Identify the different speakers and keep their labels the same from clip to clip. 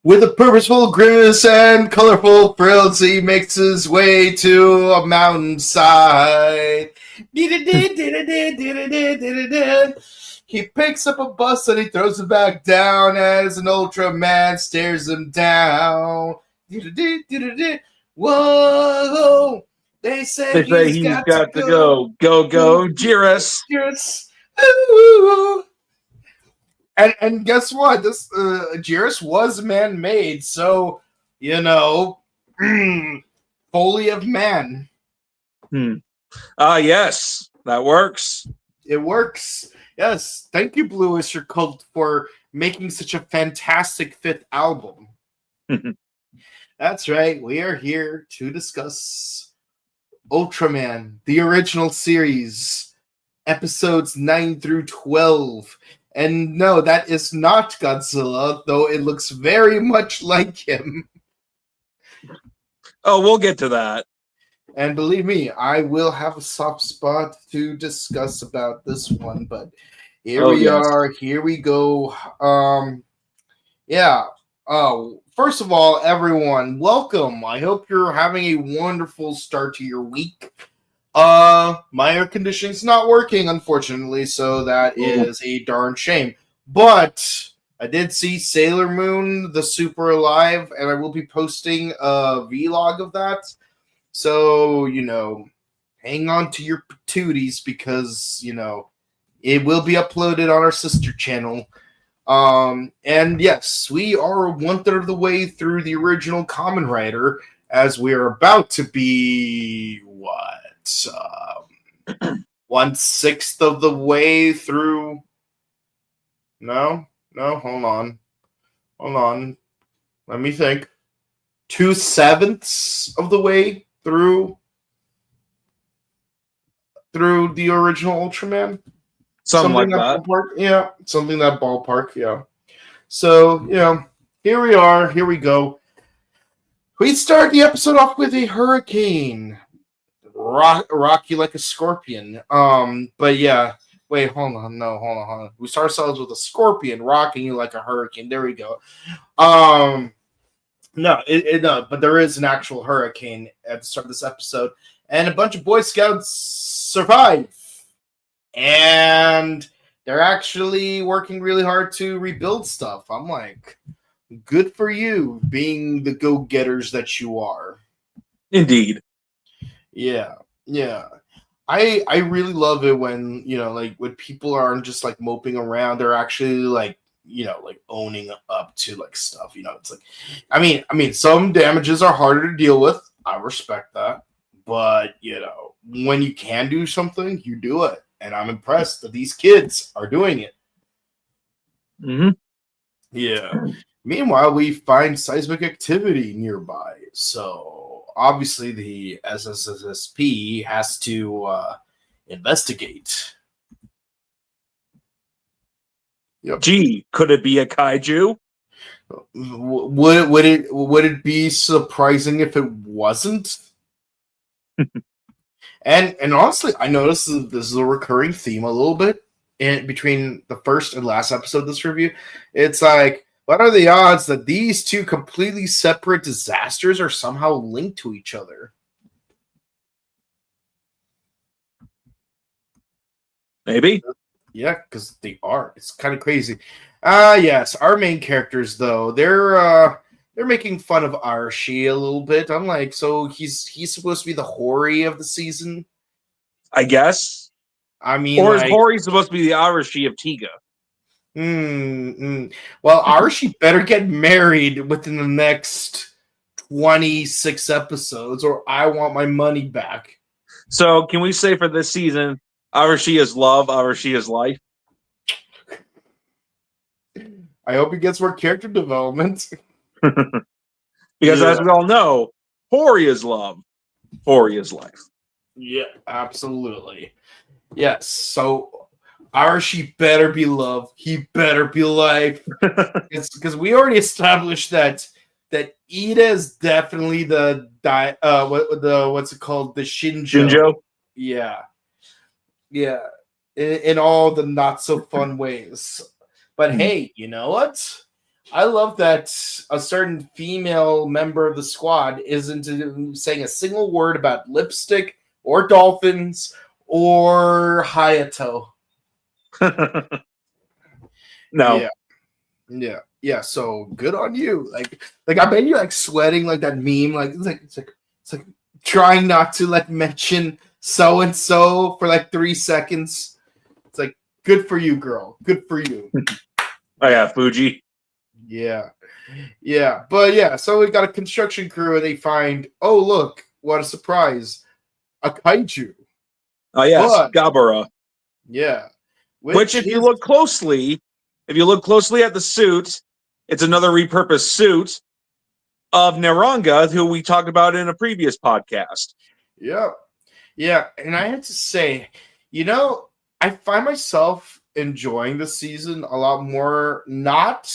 Speaker 1: With a purposeful grimace and colorful frills, he makes his way to a mountainside. He picks up a bus and he throws it back down as an Ultraman stares him down. Whoa! They say he's got to go.
Speaker 2: Go, Jiris.
Speaker 1: And guess what? This Jiris was man-made, so Foley of man.
Speaker 2: Yes, that works.
Speaker 1: It works. Yes, thank you, Blue Oyster Cult, for making such a fantastic fifth album. That's right. We are here to discuss Ultraman, the original series, episodes 9 through 12. And no, that is not Godzilla, though it looks very much like him.
Speaker 2: Oh, we'll get to that.
Speaker 1: And believe me, I will have a soft spot to discuss about this one, but here we are. Here we go. First of all, everyone, welcome. I hope you're having a wonderful start to your week. My air conditioning's not working, unfortunately, so that is a darn shame. But I did see Sailor Moon, the Super Alive, and I will be posting a vlog of that. So, hang on to your patooties because, it will be uploaded on our sister channel. And yes, we are 1/3 of the way through the original Kamen Rider, as we are about to be, 1/6 of the way through. No, hold on. Let me think. 2/7 of the way through the original Ultraman.
Speaker 2: Something like that.
Speaker 1: Ballpark. Yeah, something that ballpark. Yeah. So, here we are. Here we go. We start the episode off with a hurricane. Rock you like a scorpion. But yeah. Wait, hold on. No, hold on. We start ourselves with a scorpion rocking you like a hurricane. There we go. No, but there is an actual hurricane at the start of this episode, and a bunch of Boy Scouts survive. And they're actually working really hard to rebuild stuff. I'm like, good for you, being the go-getters that you are.
Speaker 2: Indeed.
Speaker 1: Yeah. I really love it when, when people aren't just like moping around, they're actually like owning up to like stuff. It's like, I mean, some damages are harder to deal with. I respect that. But, when you can do something, you do it. And I'm impressed that these kids are doing it.
Speaker 2: Mm-hmm.
Speaker 1: Yeah. Meanwhile, we find seismic activity nearby. So, obviously, the SSSP has to investigate. Yep.
Speaker 2: Gee, could it be a kaiju?
Speaker 1: Would it be surprising if it wasn't? And honestly, I noticed this is a recurring theme a little bit in between the first and last episode of this review. It's like, what are the odds that these two completely separate disasters are somehow linked to each other?
Speaker 2: Maybe.
Speaker 1: Yeah, because they are. It's kind of crazy. Yes, our main characters, though, they're making fun of Arashi a little bit. I'm like, so he's supposed to be the Hori of the season?
Speaker 2: I guess.
Speaker 1: I mean,
Speaker 2: or is Hori supposed to be the Arashi of Tiga?
Speaker 1: Well, Arashi better get married within the next 26 episodes, or I want my money back.
Speaker 2: So, can we say for this season, Arashi is love, Arashi is life?
Speaker 1: I hope he gets more character development.
Speaker 2: Because as we all know, Hori is love, Hori is life.
Speaker 1: Yeah, absolutely. Yes, so Arashi better be love. He better be life. It's because we already established that Ida is definitely the what's it called? The Shinjo. Yeah. In all the not so fun ways. But hey, you know what? I love that a certain female member of the squad isn't saying a single word about lipstick or dolphins or Hayato.
Speaker 2: No.
Speaker 1: Yeah. So good on you. Like I bet you like sweating like that meme. Like it's like trying not to like mention so and so for like 3 seconds. It's like good for you, girl. Good for you.
Speaker 2: Oh yeah, Fuji.
Speaker 1: Yeah. But yeah, so we got a construction crew and they find, oh look, what a surprise. A kaiju.
Speaker 2: Oh yes,
Speaker 1: But
Speaker 2: Gabara.
Speaker 1: yeah.
Speaker 2: Which if you look closely at the suit, it's another repurposed suit of Naranga, who we talked about in a previous podcast.
Speaker 1: Yeah. And I have to say, I find myself enjoying the season a lot more, not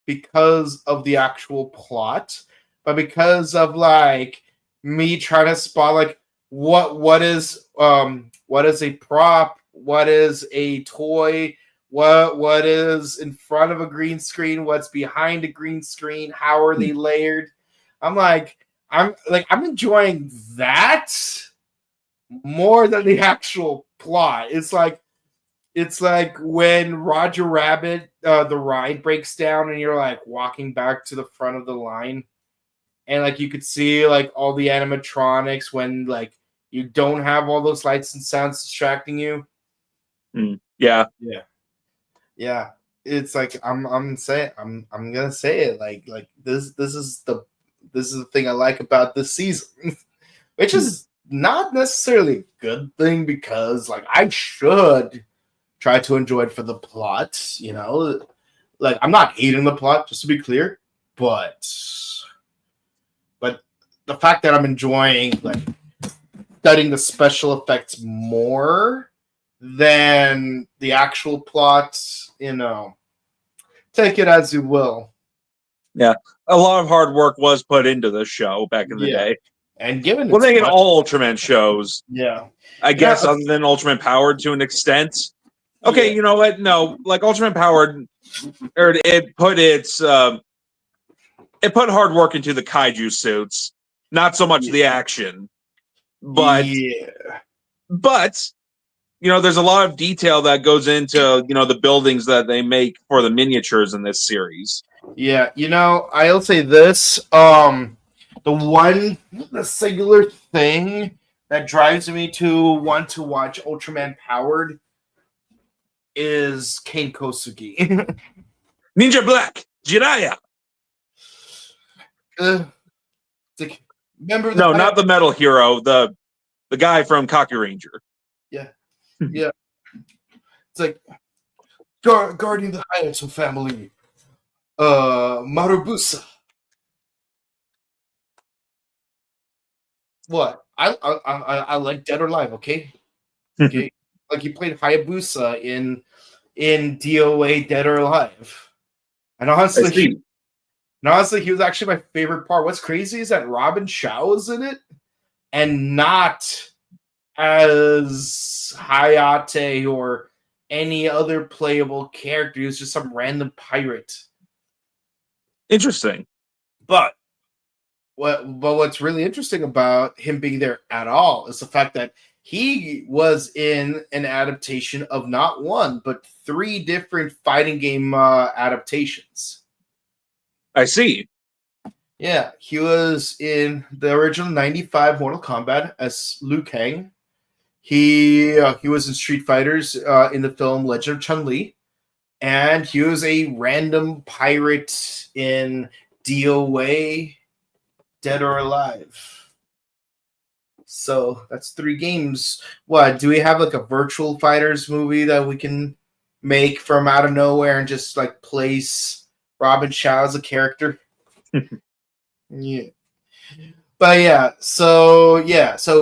Speaker 1: because of the actual plot, but because of like me trying to spot like what is a prop, what is a toy, what is in front of a green screen, what's behind a green screen, how are they layered. I'm enjoying that more than the actual plot. It's like when Roger Rabbit, the ride breaks down, and you're like walking back to the front of the line, and like you could see like all the animatronics when like you don't have all those lights and sounds distracting you.
Speaker 2: Yeah.
Speaker 1: It's like I'm gonna say it like this is the thing I like about this season, which is not necessarily a good thing because like I should try to enjoy it for the plot, like I'm not hating the plot, just to be clear, but the fact that I'm enjoying like studying the special effects more than the actual plot, take it as you will.
Speaker 2: Yeah, a lot of hard work was put into this show back in the day.
Speaker 1: And given
Speaker 2: well, they get all Ultraman shows.
Speaker 1: Yeah.
Speaker 2: I guess other than Ultraman Powered to an extent. Okay, you know what? No, like Ultraman Powered, it put hard work into the kaiju suits, not so much the action. But there's a lot of detail that goes into the buildings that they make for the miniatures in this series.
Speaker 1: Yeah, I'll say this. The singular thing that drives me to want to watch Ultraman Powered is Kane Kosugi.
Speaker 2: Ninja Black, Jiraiya.
Speaker 1: Remember
Speaker 2: no, not the metal hero, the guy from Kaku Ranger.
Speaker 1: Yeah. It's like guarding the Hayato family. Marubusa. What? I like Dead or Alive, okay? Okay. Like he played Hayabusa in DOA Dead or Alive. And honestly, he was actually my favorite part. What's crazy is that Robin Shaw is in it and not as Hayate or any other playable character. He was just some random pirate.
Speaker 2: Interesting.
Speaker 1: But what's really interesting about him being there at all is the fact that he was in an adaptation of not one, but 3 different fighting game adaptations.
Speaker 2: I see.
Speaker 1: Yeah, he was in the original 95 Mortal Kombat as Liu Kang. He was in Street Fighters in the film Legend of Chun-Li. And he was a random pirate in DOA Dead or Alive. So that's 3 games. What, do we have like a Virtual Fighters movie that we can make from out of nowhere and just like place Robin Shaw as a character? Yeah. But so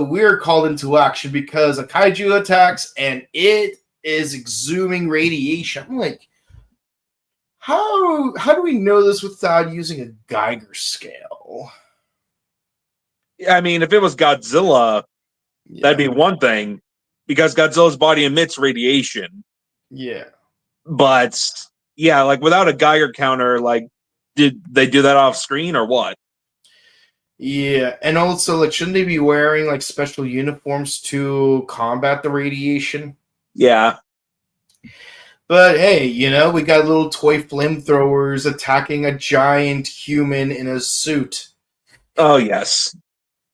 Speaker 1: we're called into action because a kaiju attacks and it is exhuming radiation. I'm like, how do we know this without using a Geiger scale?
Speaker 2: I mean, if it was Godzilla, that'd be one thing, because Godzilla's body emits radiation.
Speaker 1: Yeah.
Speaker 2: But like without a Geiger counter, like did they do that off screen or what?
Speaker 1: Yeah, and also, like, shouldn't they be wearing, like, special uniforms to combat the radiation?
Speaker 2: Yeah.
Speaker 1: But hey, we got little toy flamethrowers attacking a giant human in a suit.
Speaker 2: Oh, yes.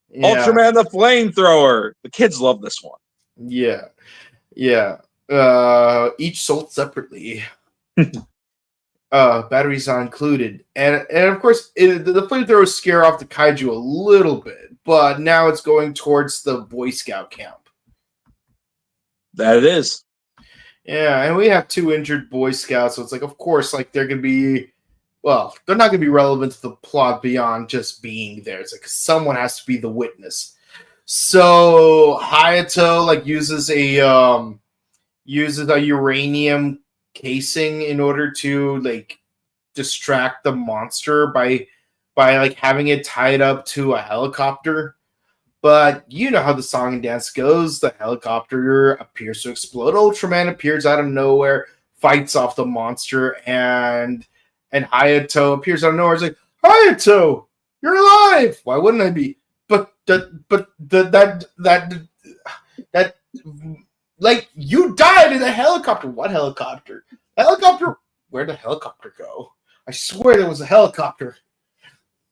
Speaker 1: Yeah.
Speaker 2: Ultraman the Flamethrower. The kids love this one.
Speaker 1: Yeah. Each sold separately. Batteries not included. And of course, the flamethrowers scare off the kaiju a little bit, but now it's going towards the Boy Scout camp.
Speaker 2: That it is.
Speaker 1: Yeah, and we have 2 injured Boy Scouts, so it's like, of course, like, they're going to be, well, they're not going to be relevant to the plot beyond just being there. It's like someone has to be the witness. So Hayato, like, uses a uranium casing in order to, like, distract the monster by like having it tied up to a helicopter. But you know how the song and dance goes. The helicopter appears to explode. Ultraman appears out of nowhere, fights off the monster, and Hayato appears out of nowhere. It's like, Hayato, you're alive. Why wouldn't I be? But that like, you died in a helicopter. What helicopter? Helicopter? Where'd the helicopter go? I swear there was a helicopter.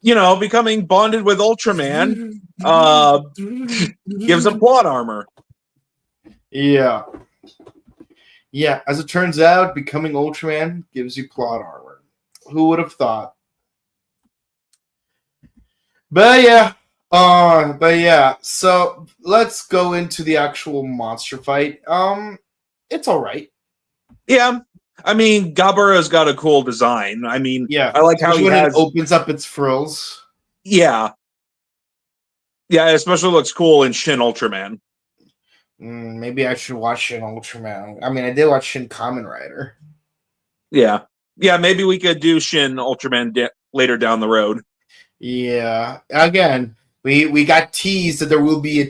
Speaker 2: Becoming bonded with Ultraman gives him plot armor.
Speaker 1: Yeah. Yeah, as it turns out, becoming Ultraman gives you plot armor. Who would have thought? But yeah, so let's go into the actual monster fight. It's all right.
Speaker 2: Yeah. I mean, Gabara's got a cool design. I mean,
Speaker 1: yeah,
Speaker 2: I like how he
Speaker 1: it opens up its frills.
Speaker 2: Yeah. Yeah, it especially looks cool in Shin Ultraman.
Speaker 1: Maybe I should watch Shin Ultraman. I mean, I did watch Shin Kamen Rider.
Speaker 2: Yeah. Yeah, maybe we could do Shin Ultraman later down the road.
Speaker 1: Yeah. Again, we got teased that there will be a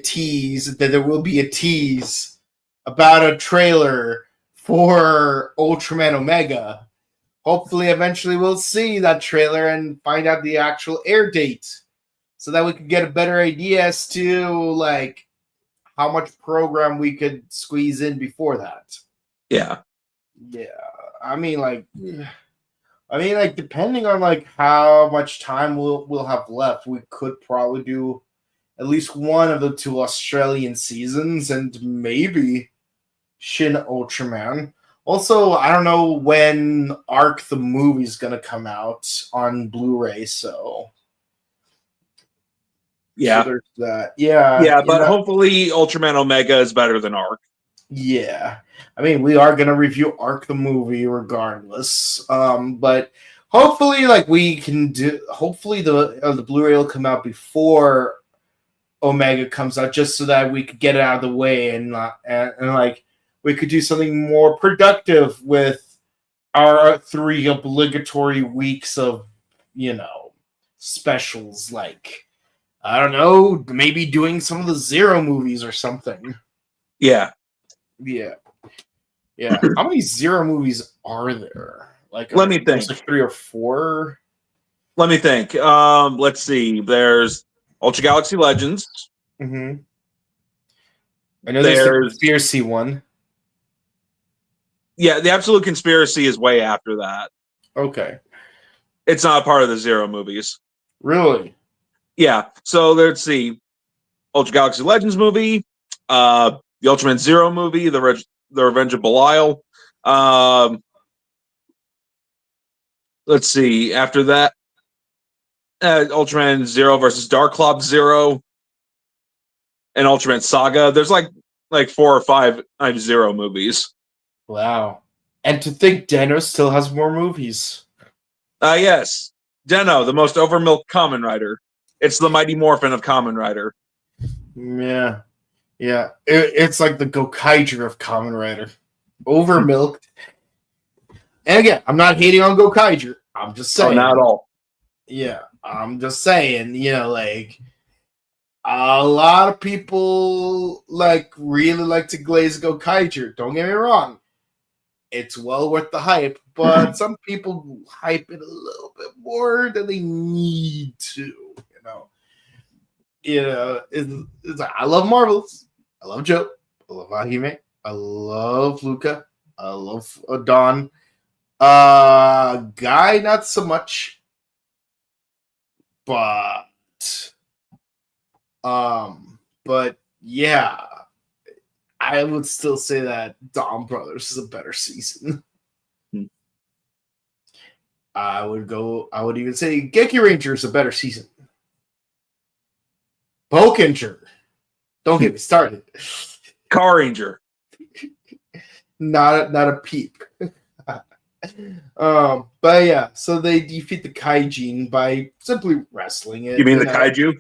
Speaker 1: tease about a trailer for Ultraman Omega. Hopefully, eventually we'll see that trailer and find out the actual air date so that we can get a better idea as to, like, how much program we could squeeze in before that.
Speaker 2: Yeah.
Speaker 1: Yeah. I mean, depending on, like, how much time we'll have left, we could probably do at least one of the 2 Australian seasons and maybe Shin Ultraman. Also, I don't know when Arc the movie is going to come out on Blu-ray, so
Speaker 2: yeah,
Speaker 1: so there's that. Yeah.
Speaker 2: Yeah, but hopefully Ultraman Omega is better than Arc.
Speaker 1: Yeah. I mean, we are going to review Arc the movie regardless. But hopefully, like, we can do, hopefully the Blu-ray will come out before Omega comes out, just so that we could get it out of the way and like, we could do something more productive with our 3 obligatory weeks of, specials. Like, I don't know, maybe doing some of the Zero movies or something.
Speaker 2: Yeah.
Speaker 1: Yeah. How many Zero movies are there? Like,
Speaker 2: let me think.
Speaker 1: Like 3 or 4?
Speaker 2: Let me think. Let's see. There's Ultra Galaxy Legends.
Speaker 1: Mm-hmm. I know there's the Conspiracy one.
Speaker 2: Yeah, the Absolute Conspiracy is way after that.
Speaker 1: Okay.
Speaker 2: It's not part of the Zero movies.
Speaker 1: Really?
Speaker 2: Yeah. So let's see. Ultra Galaxy Legends movie, the Ultraman Zero movie, the Revenge of Belial. Let's see. After that, Ultraman Zero versus Dark Club Zero, and Ultraman Saga. There's like 4 or 5 Zero movies.
Speaker 1: Wow. And to think Deno still has more movies.
Speaker 2: Yes. Deno, the most overmilked Kamen Rider. It's the Mighty Morphin of Kamen Rider.
Speaker 1: Yeah. It's like the Gokaiger of Kamen Rider. Overmilked. And again, I'm not hating on Gokaiger. I'm just saying.
Speaker 2: Oh, not at all.
Speaker 1: Yeah. I'm just saying, like, a lot of people, like, really like to glaze Gokaiger. Don't get me wrong. It's well worth the hype, but some people hype it a little bit more than they need to. I love Marvels. I love Joe. I love Ahime. I love Luca. I love Don. Guy, not so much. But yeah, I would still say that Dawn Brothers is a better season. I would even say Geki Ranger is a better season. Pokenger. Don't get me started.
Speaker 2: Car Ranger.
Speaker 1: Not a peep. But yeah, so they defeat the Kaijin by simply wrestling it.
Speaker 2: You mean the kaiju?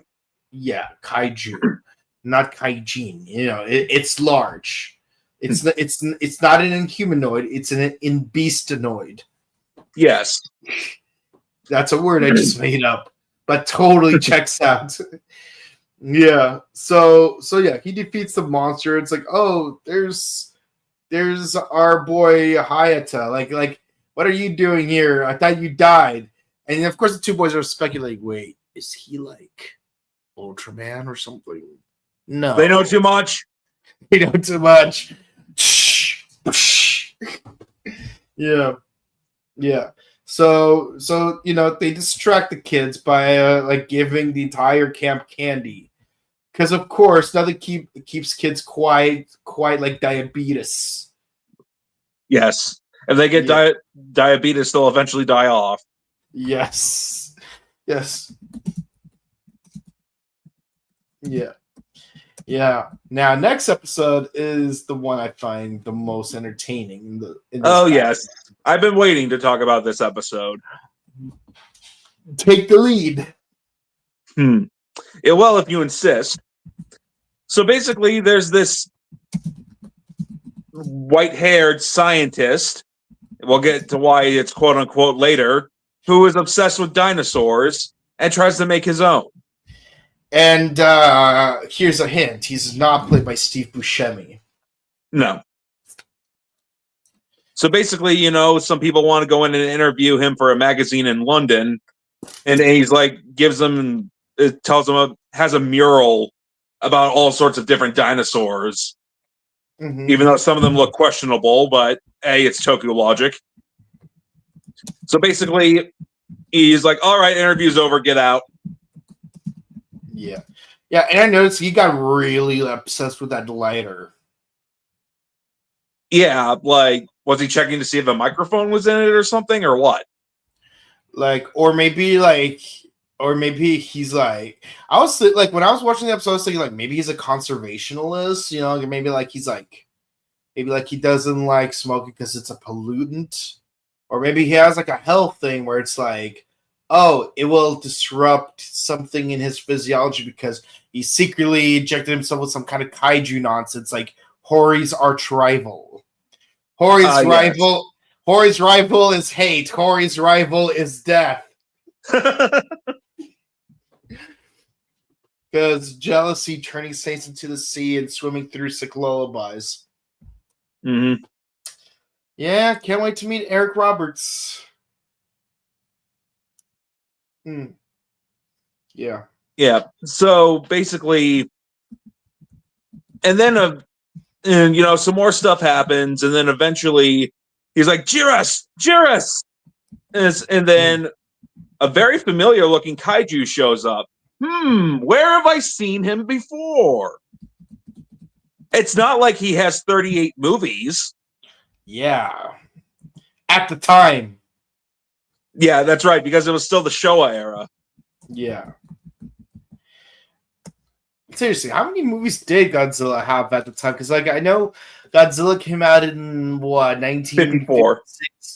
Speaker 1: Yeah, kaiju, not Kaijin. It's large. It's not an inhumanoid. It's an beastonoid.
Speaker 2: Yes,
Speaker 1: that's a word I just made up, but totally checks out. Yeah. So yeah, he defeats the monster. It's like, oh, there's our boy Hayata. Like, what are you doing here? I thought you died. And of course, the two boys are speculating. Wait, is he like Ultraman or something? No,
Speaker 2: they know too much.
Speaker 1: They know too much. Yeah. So they distract the kids by giving the entire camp candy, because of course nothing keeps kids quiet like diabetes.
Speaker 2: Yes, if they get diabetes, they'll eventually die off.
Speaker 1: Yes. Yeah. Now, next episode is the one I find the most entertaining.
Speaker 2: Yes. I've been waiting to talk about this episode.
Speaker 1: Take the lead.
Speaker 2: Yeah, well, if you insist. So basically, there's this white-haired scientist, we'll get to why it's quote-unquote later, who is obsessed with dinosaurs and tries to make his own.
Speaker 1: And here's a hint. He's not played by Steve Buscemi.
Speaker 2: No. So basically, some people want to go in and interview him for a magazine in London, and he's like, tells them, has a mural about all sorts of different dinosaurs, even though some of them look questionable, but it's Toku logic. So basically, he's like, all right, interview's over, get out.
Speaker 1: Yeah, and I noticed he got really obsessed with that lighter.
Speaker 2: Yeah, like, was he checking to see if a microphone was in it or something, or what?
Speaker 1: Or maybe he's like, I was like, when I was watching the episode, I was thinking like maybe he's a conservationist, maybe he doesn't like smoking because it's a pollutant, or maybe he has like a health thing where it's like, oh, it will disrupt something in his physiology because he secretly injected himself with some kind of kaiju nonsense, like Hori's arch rival. Hori's rival is hate. Hori's rival is death. Because jealousy turning saints into the sea and swimming through sick lullabies.
Speaker 2: Mm-hmm.
Speaker 1: Yeah, can't wait to meet Eric Roberts. Yeah.
Speaker 2: So basically, and then some more stuff happens, and then eventually he's like, Jiras! And then a very familiar looking kaiju shows up. Where have I seen him before? It's not like he has 38 movies.
Speaker 1: Yeah. At the time.
Speaker 2: Yeah, that's right, because it was still the Showa era.
Speaker 1: Yeah. Seriously, how many movies did Godzilla have at the time? Because I know Godzilla came out in what,
Speaker 2: 1954.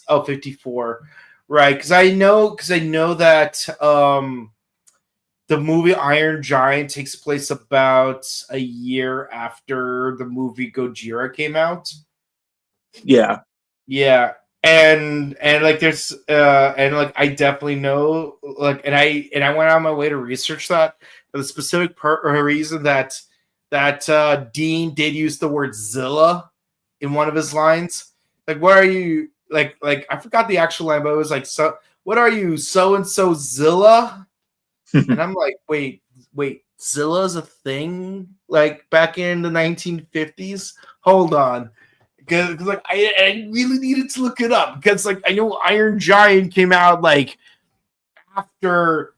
Speaker 1: Oh, 54. Right, because I know that the movie Iron Giant takes place about a year after the movie Gojira came out.
Speaker 2: Yeah.
Speaker 1: And there's I definitely know and I went on my way to research that for the specific reason that Dean did use the word Zilla in one of his lines. Like, what are you like I forgot the actual line, but it was like, so what are you, so and so Zilla? And I'm like, wait, Zilla's a thing? Like back in the 1950s? Hold on. Because like I really needed to look it up because like I know Iron Giant came out like after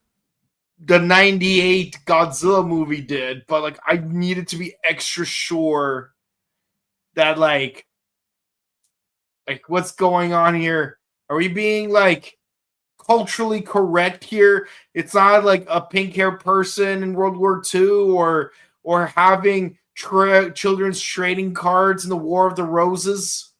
Speaker 1: the 98 Godzilla movie did, but like I needed to be extra sure that like what's going on here? Are we being like culturally correct here? It's not like a pink hair person in World War II or having children's trading cards in the War of the Roses.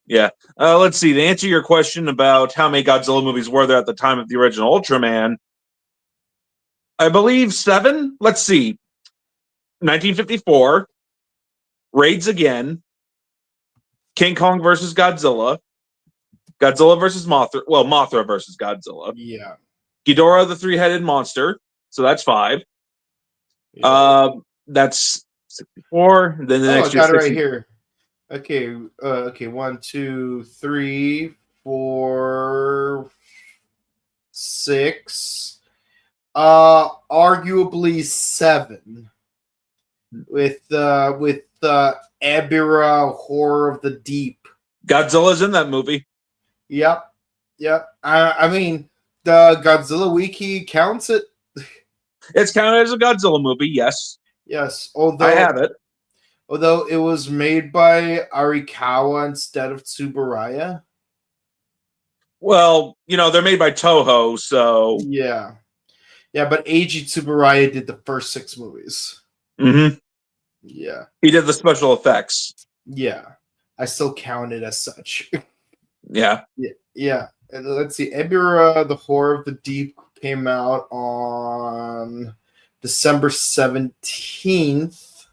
Speaker 2: Yeah. Let's see. To answer your question about how many Godzilla movies were there at the time of the original Ultraman, I believe 7. Let's see. 1954, Raids Again, King Kong versus Godzilla, Godzilla versus Mothra. Well, Mothra versus Godzilla.
Speaker 1: Yeah.
Speaker 2: Ghidorah the Three-Headed Monster. So that's 5.
Speaker 1: Yeah.
Speaker 2: That's 64. Then the next
Speaker 1: I got
Speaker 2: year,
Speaker 1: it right here. Okay. Okay. 1, 2, 3, 4, 6. Arguably 7. With Ebirah, Horror of the Deep.
Speaker 2: Godzilla's in that movie.
Speaker 1: Yep. I mean, the Godzilla Wiki counts it.
Speaker 2: It's counted as a Godzilla movie, yes.
Speaker 1: Yes, although
Speaker 2: I have it.
Speaker 1: Although it was made by Arikawa instead of Tsuburaya.
Speaker 2: Well, they're made by Toho, so
Speaker 1: Yeah, but Eiji Tsuburaya did the first 6 movies.
Speaker 2: Mm-hmm.
Speaker 1: Yeah,
Speaker 2: he did the special effects.
Speaker 1: Yeah, I still count it as such.
Speaker 2: Yeah.
Speaker 1: And let's see, Ebirah, the Horror of the Deep came out on December 17th.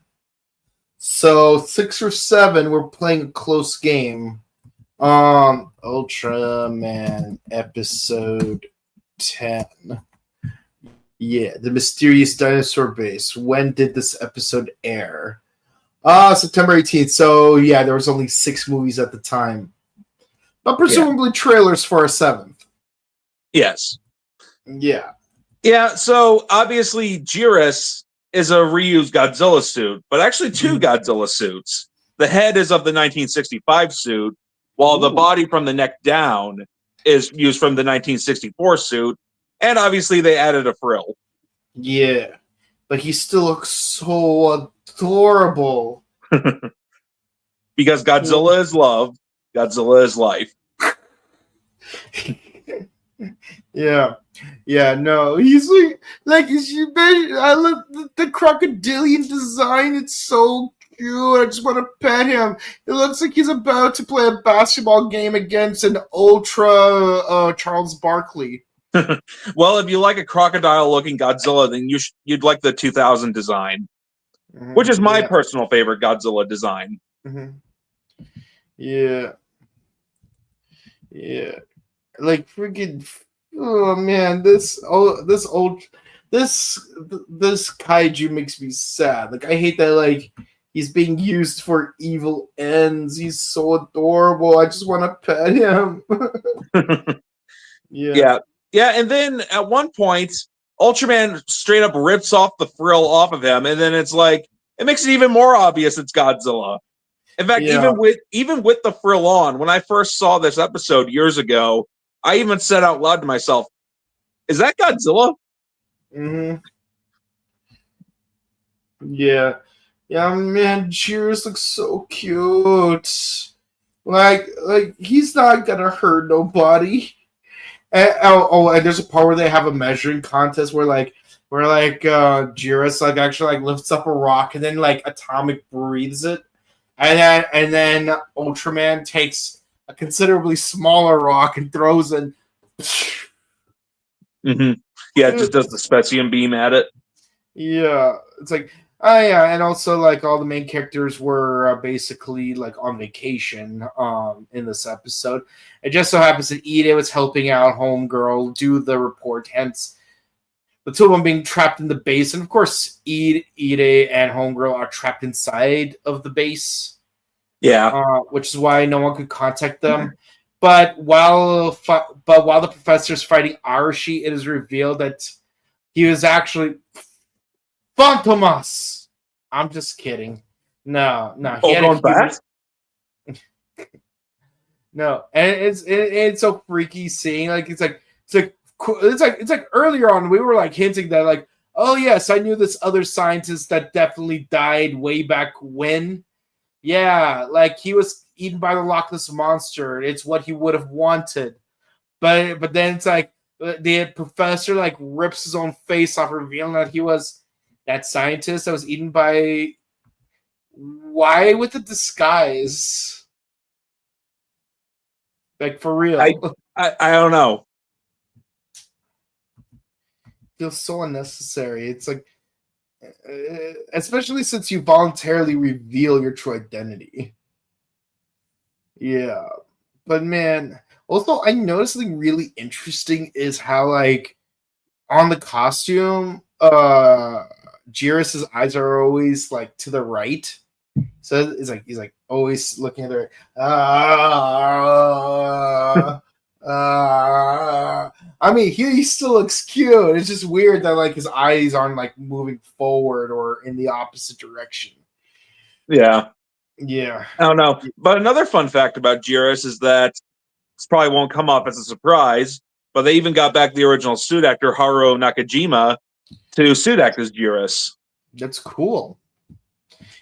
Speaker 1: So 6 or 7, we're playing a close game. Ultraman episode 10. Yeah, the mysterious dinosaur base. When did this episode air? September 18th. So yeah, there was only 6 movies at the time. But presumably trailers for a 7th.
Speaker 2: Yes.
Speaker 1: Yeah.
Speaker 2: Yeah, so obviously Jiris is a reused Godzilla suit, but actually 2 Godzilla suits. The head is of the 1965 suit, while the body from the neck down is used from the 1964 suit, and obviously they added a frill.
Speaker 1: Yeah, but he still looks so adorable.
Speaker 2: Because Godzilla is love, Godzilla is life.
Speaker 1: No, he's like I love the crocodilian design. It's so cute. I just want to pet him. It looks like he's about to play a basketball game against an ultra Charles Barkley.
Speaker 2: Well, if you like a crocodile-looking Godzilla, then you'd like the 2000 design, which is my personal favorite Godzilla design.
Speaker 1: Yeah, like freaking. Oh man, this kaiju makes me sad. Like I hate that. Like he's being used for evil ends. He's so adorable. I just want to pet him.
Speaker 2: Yeah. And then at one point, Ultraman straight up rips off the frill off of him, and then it's like it makes it even more obvious it's Godzilla. In fact, even with the frill on, when I first saw this episode years ago, I even said out loud to myself, "Is that Godzilla?"
Speaker 1: Yeah, man, Cheers looks so cute. Like he's not gonna hurt nobody. And there's a part where they have a measuring contest where Jiris actually lifts up a rock and then Atomic breathes it, and then Ultraman takes a considerably smaller rock and throws it.
Speaker 2: Yeah, it just does the Specium beam at it.
Speaker 1: Yeah, it's like, oh yeah, and also all the main characters were basically on vacation in this episode. It just so happens that Ide was helping out Homegirl do the report, hence the 2 of them being trapped in the base. And of course, Ide and Homegirl are trapped inside of the base.
Speaker 2: Yeah.
Speaker 1: which is why no one could contact them. But while the professor's fighting Arashi, it is revealed that he was actually Fantomas. I'm just kidding. No, he had a
Speaker 2: going
Speaker 1: human.
Speaker 2: fast?
Speaker 1: No, and it's so freaky seeing it's like earlier on we were like hinting that like, oh yes, I knew this other scientist that definitely died way back when. Yeah, like he was eaten by the Loch Ness monster. It's what he would have wanted, but then it's like the professor like rips his own face off, revealing that he was that scientist that was eaten by. Why with the disguise? Like for real.
Speaker 2: I don't know.
Speaker 1: Feels so unnecessary. It's like, especially since you voluntarily reveal your true identity. Yeah, but man, also I noticed something really interesting is how like on the costume, Jirus's eyes are always like to the right. So it's like he's like always looking at the right. I mean, he still looks cute. It's just weird that like his eyes aren't like moving forward or in the opposite direction.
Speaker 2: Yeah.
Speaker 1: Yeah.
Speaker 2: I don't know. But another fun fact about Jirus is that this probably won't come off as a surprise, but they even got back the original suit actor Haruo Nakajima to suit act as Jirus.
Speaker 1: That's cool.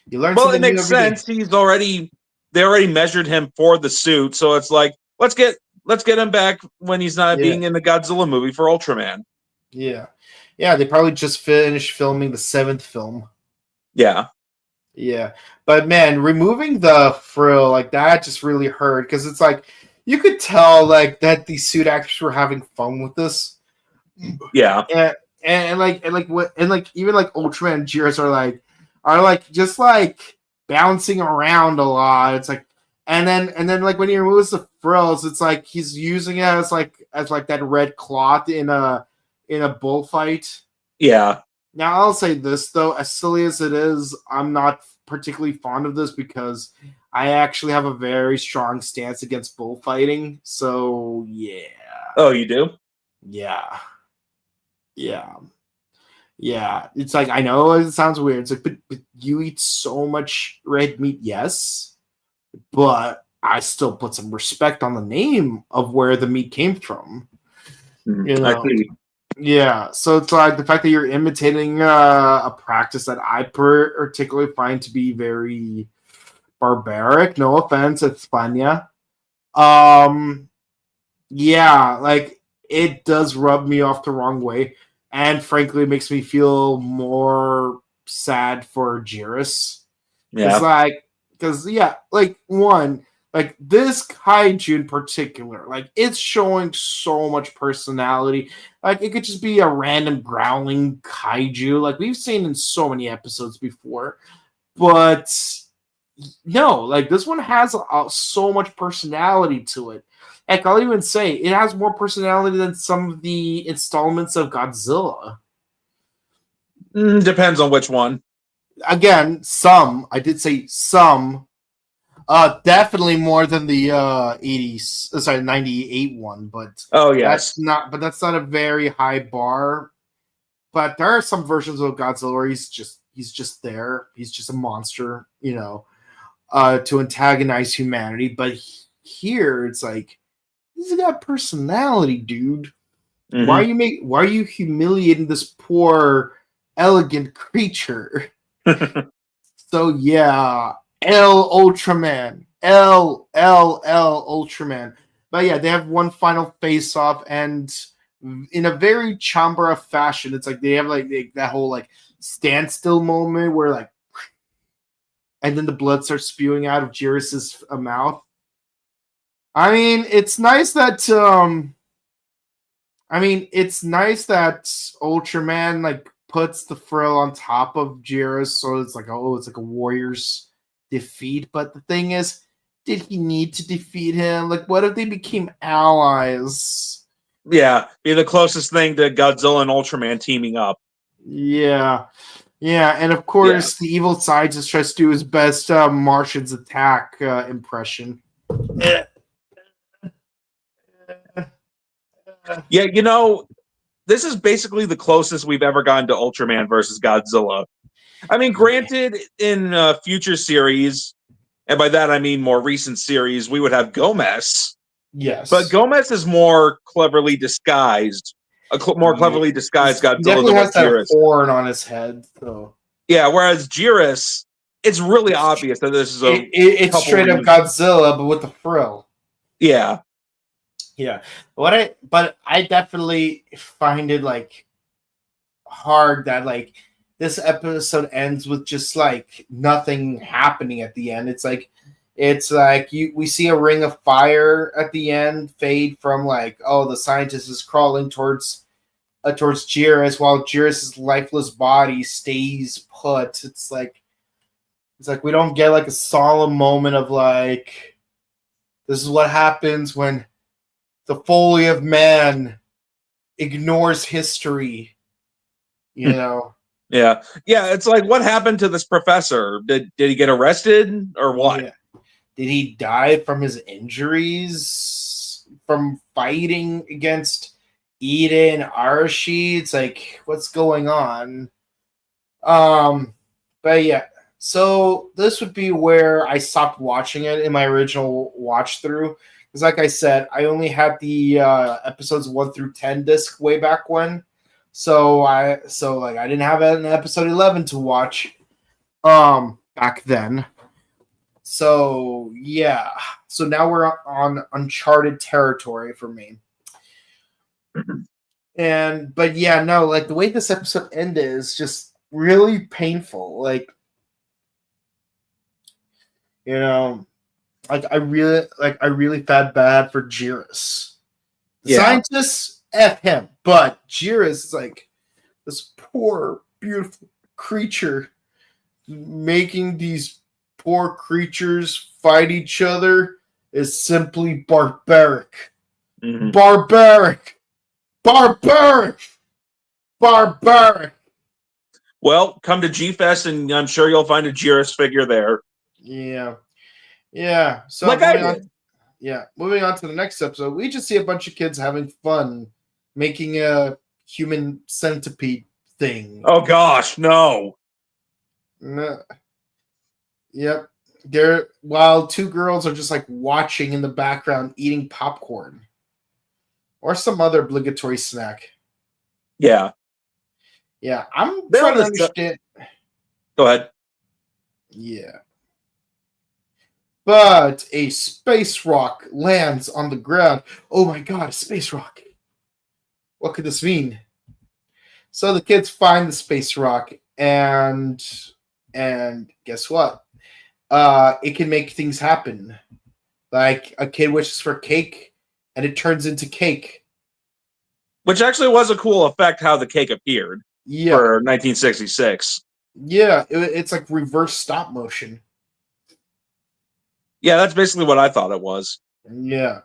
Speaker 1: You learn
Speaker 2: Well,
Speaker 1: something
Speaker 2: it makes
Speaker 1: new every
Speaker 2: sense. They already measured him for the suit, so it's like let's get him back when he's not being in the Godzilla movie for Ultraman.
Speaker 1: Yeah. Yeah, they probably just finished filming the 7th film.
Speaker 2: Yeah.
Speaker 1: Yeah. But man, removing the frill like that just really hurt because it's like you could tell like that these suit actors were having fun with this.
Speaker 2: Yeah.
Speaker 1: And even like Ultraman and Jirus are like just like bouncing around a lot. It's like and then like when he removes the frills, it's like he's using it as like that red cloth in a bullfight.
Speaker 2: Yeah.
Speaker 1: Now I'll say this though, as silly as it is, I'm not particularly fond of this because I actually have a very strong stance against bullfighting. So yeah.
Speaker 2: Oh, you do?
Speaker 1: Yeah. It's like I know it sounds weird. It's like, but you eat so much red meat, yes, but I still put some respect on the name of where the meat came from. You know,
Speaker 2: I see.
Speaker 1: yeah. So it's like the fact that you're imitating a practice that I particularly find to be very barbaric. No offense, España. Yeah, like it does rub me off the wrong way, and frankly, it makes me feel more sad for Jirus.
Speaker 2: Yeah.
Speaker 1: Because like one, like this kaiju in particular, like it's showing so much personality. Like it could just be a random growling kaiju, like we've seen in so many episodes before, but no, like this one has so much personality to it. Heck, I'll even say it has more personality than some of the installments of Godzilla.
Speaker 2: Depends on which one.
Speaker 1: Again, some. I did say some. Definitely more than the 98 one, but
Speaker 2: oh yes,
Speaker 1: that's not a very high bar. But there are some versions of Godzilla where he's just there. He's just a monster, to antagonize humanity. But here it's like he's got personality, dude.
Speaker 2: Mm-hmm.
Speaker 1: Why are you humiliating this poor elegant creature? So yeah, Ultraman. Ultraman. But yeah, they have one final face off, and in a very Chambara fashion, it's like they have like that whole like standstill moment where like, and then the blood starts spewing out of Jirus's mouth. I mean, it's nice that Ultraman like puts the frill on top of Jirus, so it's like a warrior's defeat. But the thing is, did he need to defeat him? Like, what if they became allies?
Speaker 2: Yeah, be the closest thing to Godzilla and Ultraman teaming up.
Speaker 1: Yeah, Yeah, and of course, the evil scientist tries to do his best Martians attack impression.
Speaker 2: Yeah, you know, this is basically the closest we've ever gotten to Ultraman versus Godzilla. I mean, granted, in future series, and by that I mean more recent series, we would have Gomez.
Speaker 1: Yes.
Speaker 2: But Gomez is more cleverly disguised. More cleverly disguised Godzilla
Speaker 1: he definitely
Speaker 2: than
Speaker 1: has
Speaker 2: what
Speaker 1: that
Speaker 2: Jiris.
Speaker 1: horn on his head. So.
Speaker 2: Yeah, whereas Jiris, it's really obvious that this is
Speaker 1: it's straight up Godzilla, but with the frill.
Speaker 2: Yeah.
Speaker 1: Yeah. But I definitely find it like hard that like this episode ends with just like nothing happening at the end. It's like we see a ring of fire at the end fade from like, oh, the scientist is crawling towards Jiris while Jiris' lifeless body stays put. It's like we don't get like a solemn moment of like, this is what happens when the folly of man ignores history, you know.
Speaker 2: Yeah, it's like, what happened to this professor? Did he get arrested or what?
Speaker 1: Yeah. Did he die from his injuries from fighting against Ida and Arashi? It's like, what's going on? But yeah, so this would be where I stopped watching it in my original watch through. Because like I said, I only had the episodes 1 through 10 disc way back when. So I didn't have an episode 11 to watch back then. So yeah. So now we're on uncharted territory for me. But yeah, no, like the way this episode ended is just really painful. Like, you know, like I really felt bad for Jiris. The scientists F him, but Jiris is like this poor, beautiful creature making these poor creatures fight each other is simply barbaric.
Speaker 2: Mm-hmm.
Speaker 1: Barbaric.
Speaker 2: Well, come to G-Fest and I'm sure you'll find a Jiris figure there.
Speaker 1: Yeah. So
Speaker 2: like I did.
Speaker 1: Moving on to the next episode, we just see a bunch of kids having fun making a human centipede thing.
Speaker 2: Oh gosh, no.
Speaker 1: Yep. While two girls are just like watching in the background eating popcorn. Or some other obligatory snack.
Speaker 2: Yeah.
Speaker 1: Yeah, I'm trying to understand.
Speaker 2: Go ahead.
Speaker 1: Yeah. But a space rock lands on the ground. Oh my god, a space rock. What could this mean? So the kids find the space rock and guess what? It can make things happen. Like a kid wishes for cake and it turns into cake.
Speaker 2: Which actually was a cool effect how the cake appeared for 1966.
Speaker 1: Yeah, it's like reverse stop motion.
Speaker 2: Yeah, that's basically what I thought it was.
Speaker 1: Yeah,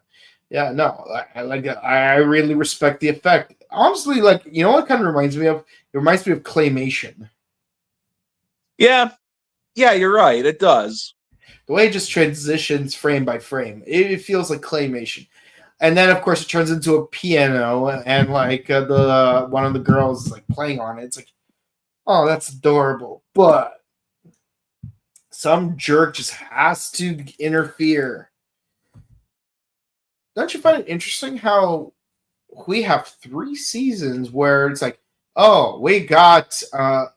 Speaker 1: no, I like it. I really respect the effect. Honestly, like, you know what kind of reminds me of? It reminds me of claymation.
Speaker 2: Yeah, you're right. It does.
Speaker 1: The way it just transitions frame by frame, it feels like claymation. And then, of course, it turns into a piano, and like the one of the girls is like playing on it. It's like, oh, that's adorable. But some jerk just has to interfere. Don't you find it interesting how we have 3 seasons where it's like, oh, we got a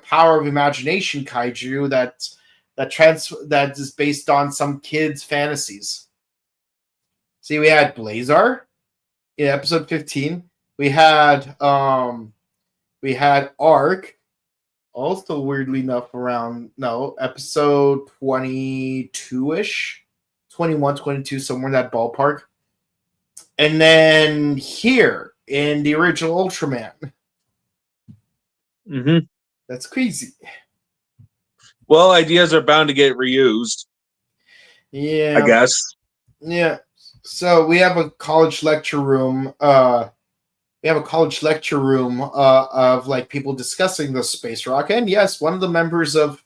Speaker 1: power of imagination kaiju that is based on some kids' fantasies. See, we had Blazar in episode 15. We had Arc, also weirdly enough episode 22-ish, 21, 22, somewhere in that ballpark. And then here in the original Ultraman.
Speaker 2: Mm-hmm.
Speaker 1: That's crazy.
Speaker 2: Well, ideas are bound to get reused.
Speaker 1: Yeah.
Speaker 2: I guess.
Speaker 1: Yeah. So we have a college lecture room we have a college lecture room of like people discussing the space rock, and yes, one of the members of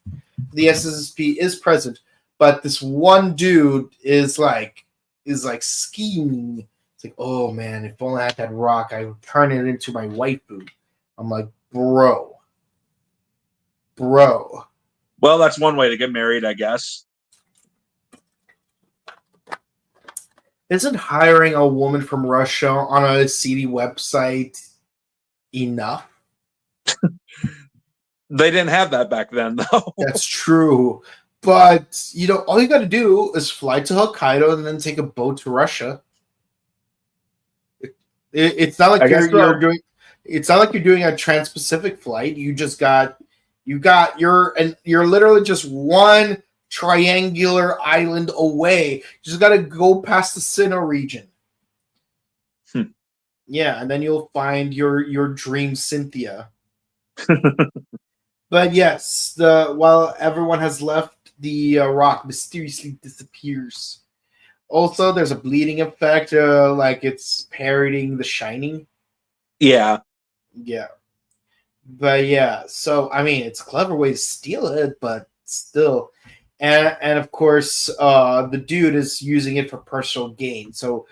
Speaker 1: the SSP is present, but this one dude is like scheming. It's like, oh man, if only I had that rock, I would turn it into my waifu. I'm like, bro.
Speaker 2: Well, that's one way to get married, I guess.
Speaker 1: Isn't hiring a woman from Russia on a seedy website enough?
Speaker 2: They didn't have that back then, though.
Speaker 1: That's true. But, all you got to do is fly to Hokkaido and then take a boat to Russia. It's not like you're doing. It's not like you're doing a trans-Pacific flight. You're literally just one triangular island away. You just got to go past the Sinnoh region. Yeah, and then you'll find your dream Cynthia. But yes, while everyone has left, the rock mysteriously disappears. Also, there's a bleeding effect, like it's parodying The Shining.
Speaker 2: Yeah.
Speaker 1: But yeah, so I mean, it's a clever way to steal it, but still, and of course, the dude is using it for personal gain. So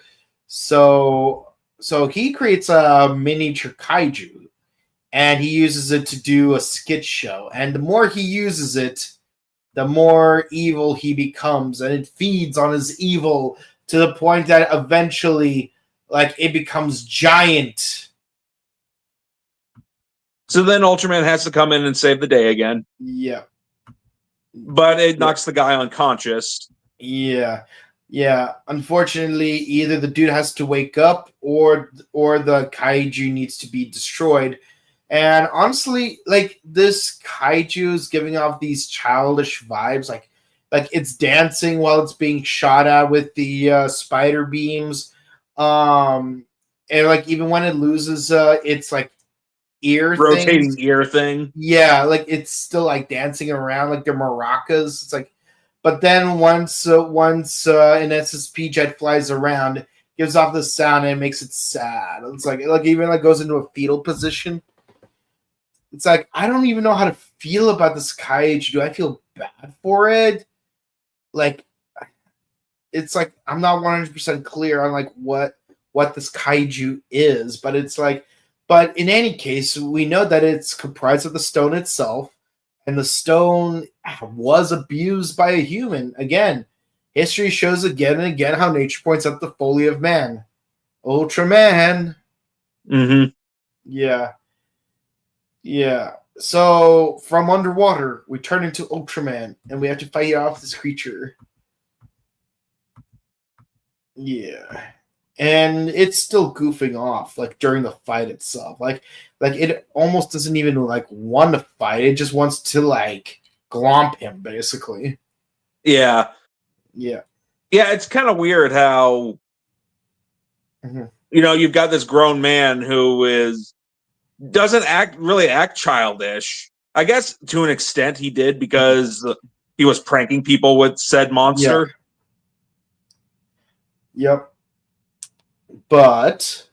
Speaker 1: he creates a miniature kaiju, and he uses it to do a skit show. And the more he uses it, the more evil he becomes, and it feeds on his evil to the point that eventually, like, it becomes giant.
Speaker 2: So then Ultraman has to come in and save the day again.
Speaker 1: Yeah.
Speaker 2: But it knocks the guy unconscious.
Speaker 1: Yeah. Unfortunately, either the dude has to wake up or the kaiju needs to be destroyed. And honestly, like, this kaiju is giving off these childish vibes. Like it's dancing while it's being shot at with the spider beams. And like even when it loses its like
Speaker 2: rotating ear thing.
Speaker 1: Yeah, like it's still like dancing around like they're maracas. It's like, but then once an SSP jet flies around, it gives off the sound and it makes it sad. It's like even like goes into a fetal position. It's like, I don't even know how to feel about this kaiju. Do I feel bad for it? Like, it's like I'm not 100% clear on like what this kaiju is, but it's like. But in any case, we know that it's comprised of the stone itself, and the stone was abused by a human. Again, history shows again and again how nature points out the folly of man. Ultraman.
Speaker 2: Mm-hmm.
Speaker 1: Yeah. So, from underwater, we turn into Ultraman, and we have to fight off this creature. Yeah. And it's still goofing off, like, during the fight itself. Like it almost doesn't even, like, want to fight. It just wants to, like, glomp him, basically.
Speaker 2: Yeah.
Speaker 1: Yeah,
Speaker 2: it's kind of weird how, you've got this grown man who doesn't really act childish. I guess, to an extent, he did, because he was pranking people with said monster.
Speaker 1: Yep. But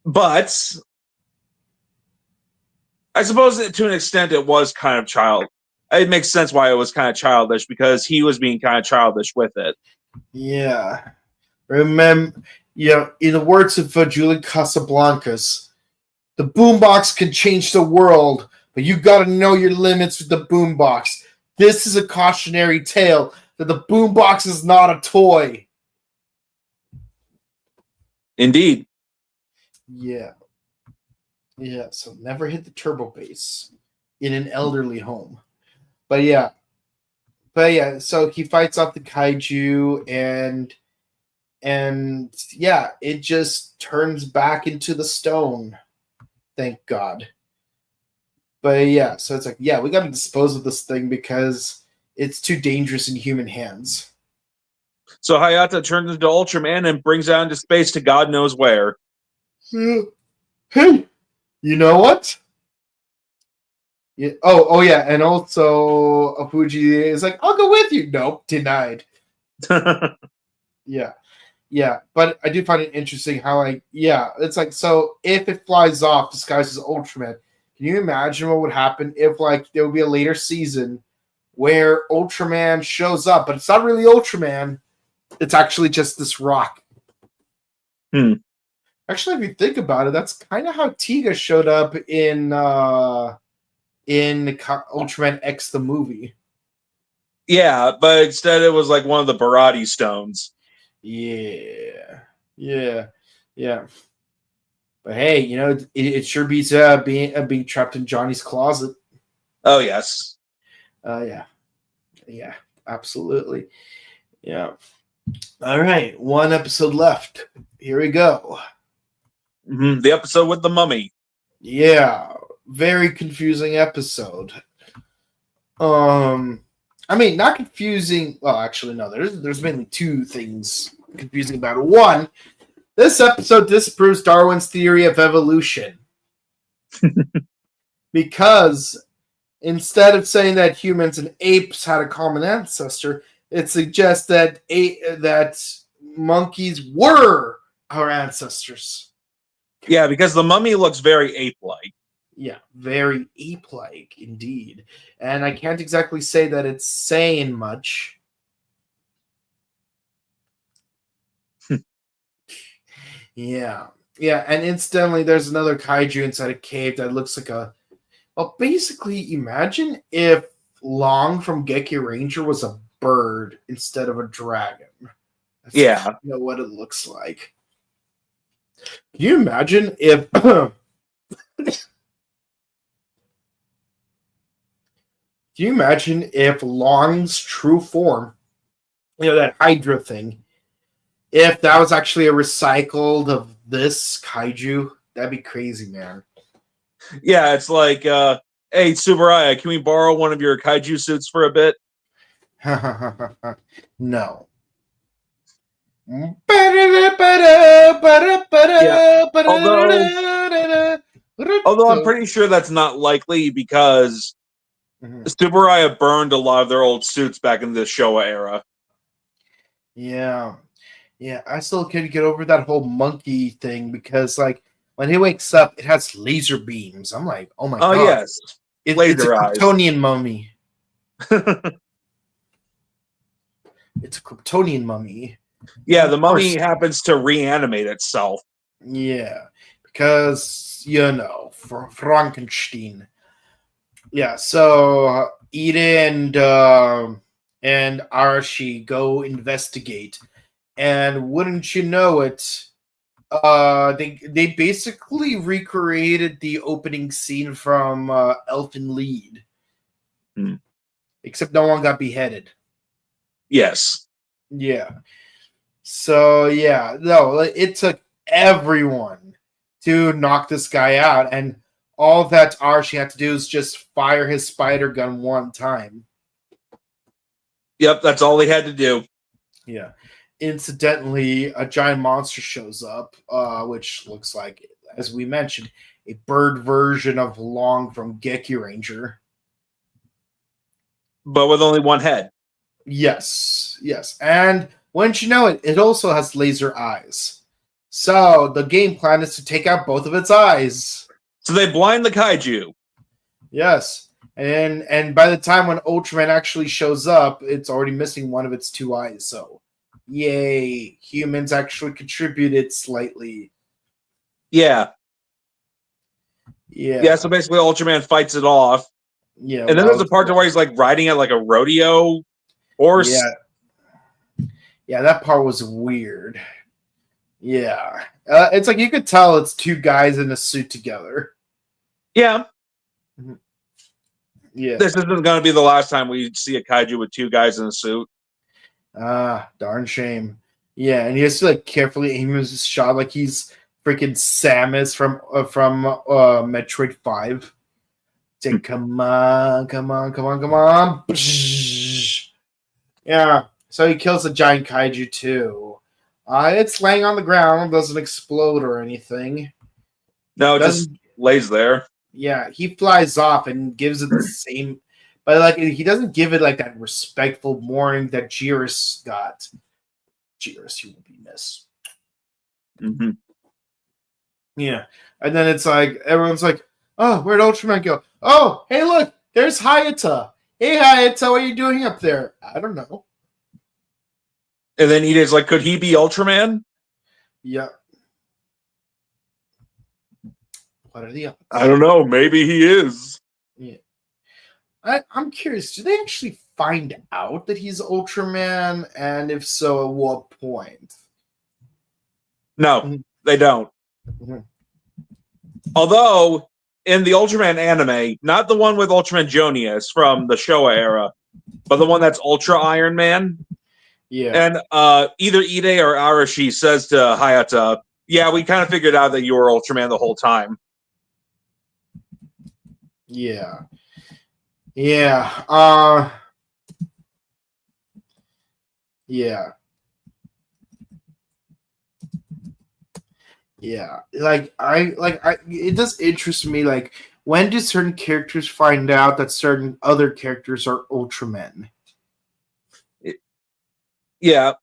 Speaker 2: I suppose that to an extent it was kind of it makes sense why it was kind of childish, because he was being kind of childish with it.
Speaker 1: Yeah. Remember, in the words of Julian Casablancas, the boombox can change the world, but you got to know your limits with the boombox. This is a cautionary tale that the boombox is not a toy.
Speaker 2: Indeed.
Speaker 1: Yeah, so never hit the turbo bass in an elderly home. But yeah, so he fights off the kaiju, and yeah, it just turns back into the stone. Thank God. But yeah, so it's like, yeah, we got to dispose of this thing because it's too dangerous in human hands.
Speaker 2: So Hayata turns into Ultraman and brings out into space to God knows where.
Speaker 1: Hey, you know what? Yeah. Oh yeah, and also Fuji is like, I'll go with you. Nope, denied. Yeah. Yeah, but I do find it interesting how, like, yeah, it's like, so if it flies off disguised as Ultraman, can you imagine what would happen if, like, there would be a later season where Ultraman shows up, but it's not really Ultraman, it's actually just this rock.
Speaker 2: Hmm.
Speaker 1: Actually, if you think about it, that's kind of how Tiga showed up in Ultraman X the movie.
Speaker 2: Yeah, but instead it was like one of the Barati stones.
Speaker 1: Yeah, yeah, yeah. But hey, it sure beats being trapped in Johnny's closet.
Speaker 2: Oh yes.
Speaker 1: Yeah, absolutely. Yeah. All right, one episode left. Here we go.
Speaker 2: Mm-hmm. The episode with the mummy.
Speaker 1: Yeah, very confusing episode. I mean, not confusing. Well, actually, no. There's mainly two things confusing about it. One, this episode disproves Darwin's theory of evolution because instead of saying that humans and apes had a common ancestor, it suggests that monkeys were our ancestors.
Speaker 2: Yeah, because the mummy looks very ape-like.
Speaker 1: Yeah, very ape-like indeed. And I can't exactly say that it's saying much. Yeah. Yeah, and incidentally, there's another kaiju inside a cave that looks like a... Well, basically, imagine if Long from Geki Ranger was a bird instead of a dragon. That's
Speaker 2: Yeah.
Speaker 1: what it looks like. Can you imagine if... Can you imagine if Long's true form, that Hydra thing, if that was actually a recycled of this kaiju? That'd be crazy, man.
Speaker 2: Yeah, it's like, hey, Tsuburaya, can we borrow one of your kaiju suits for a bit?
Speaker 1: No.
Speaker 2: Yeah. Although I'm pretty sure that's not likely because Tsuburaya burned a lot of their old suits back in the Showa era.
Speaker 1: Yeah. Yeah, I still can't get over that whole monkey thing because, like, when he wakes up, it has laser beams. I'm like, oh my god.
Speaker 2: Oh, yes.
Speaker 1: It's a
Speaker 2: Laser eyes.
Speaker 1: Kryptonian mummy. It's a Kryptonian mummy.
Speaker 2: Yeah, the mummy happens to reanimate itself.
Speaker 1: Yeah, because, Frankenstein. Yeah, so Ida and Arashi go investigate. And wouldn't you know it, they basically recreated the opening scene from Elfen Lied. Except no one got beheaded.
Speaker 2: Yes.
Speaker 1: Yeah. So, yeah. No, it took everyone to knock this guy out. And all that Arashi had to do is just fire his spider gun one time.
Speaker 2: Yep, that's all he had to do.
Speaker 1: Yeah. Incidentally, a giant monster shows up, which looks like, as we mentioned, a bird version of Long from Geki Ranger.
Speaker 2: But with only one head.
Speaker 1: Yes. And wouldn't you know it, it also has laser eyes. So the game plan is to take out both of its eyes.
Speaker 2: So they blind the kaiju.
Speaker 1: Yes. And by the time when Ultraman actually shows up, it's already missing one of its two eyes. So, yay. Humans actually contributed slightly.
Speaker 2: Yeah.
Speaker 1: Yeah,
Speaker 2: so basically Ultraman fights it off.
Speaker 1: Yeah.
Speaker 2: And then there's a part where he's like riding it like a rodeo horse.
Speaker 1: Yeah, that part was weird. Yeah. It's like you could tell it's two guys in a suit together.
Speaker 2: Yeah.
Speaker 1: Yeah.
Speaker 2: This isn't going to be the last time we see a kaiju with two guys in a suit.
Speaker 1: Darn shame. Yeah, and he has to like carefully aim his shot like he's freaking Samus from Metroid 5. Say, come on. Yeah, so he kills a giant kaiju too. It's laying on the ground, doesn't explode or anything.
Speaker 2: No, it just lays there.
Speaker 1: Yeah, he flies off and gives it the same, but like he doesn't give it like that respectful mourning that Jiris got. Jiros, you will be missed.
Speaker 2: Mm-hmm.
Speaker 1: Yeah. And then it's like, everyone's like, oh, where'd Ultraman go? Oh, hey, look, there's Hayata. Hey, Hayata, what are you doing up there? I don't know.
Speaker 2: And then Ida's like, could he be Ultraman?
Speaker 1: Yeah. What are the odds?
Speaker 2: I don't know. Maybe he is.
Speaker 1: Yeah. I'm curious, do they actually find out that he's Ultraman? And if so, at what point?
Speaker 2: No, they don't.
Speaker 1: Mm-hmm.
Speaker 2: Although, in the Ultraman anime, not the one with Ultraman Jonius from the Showa era, but the one that's Ultra Iron Man.
Speaker 1: Yeah.
Speaker 2: And either Ide or Arashi says to Hayata, yeah, we kind of figured out that you were Ultraman the whole time.
Speaker 1: Yeah. Yeah. Yeah. Yeah. It does interest me, like, when do certain characters find out that certain other characters are Ultramen?
Speaker 2: Yeah.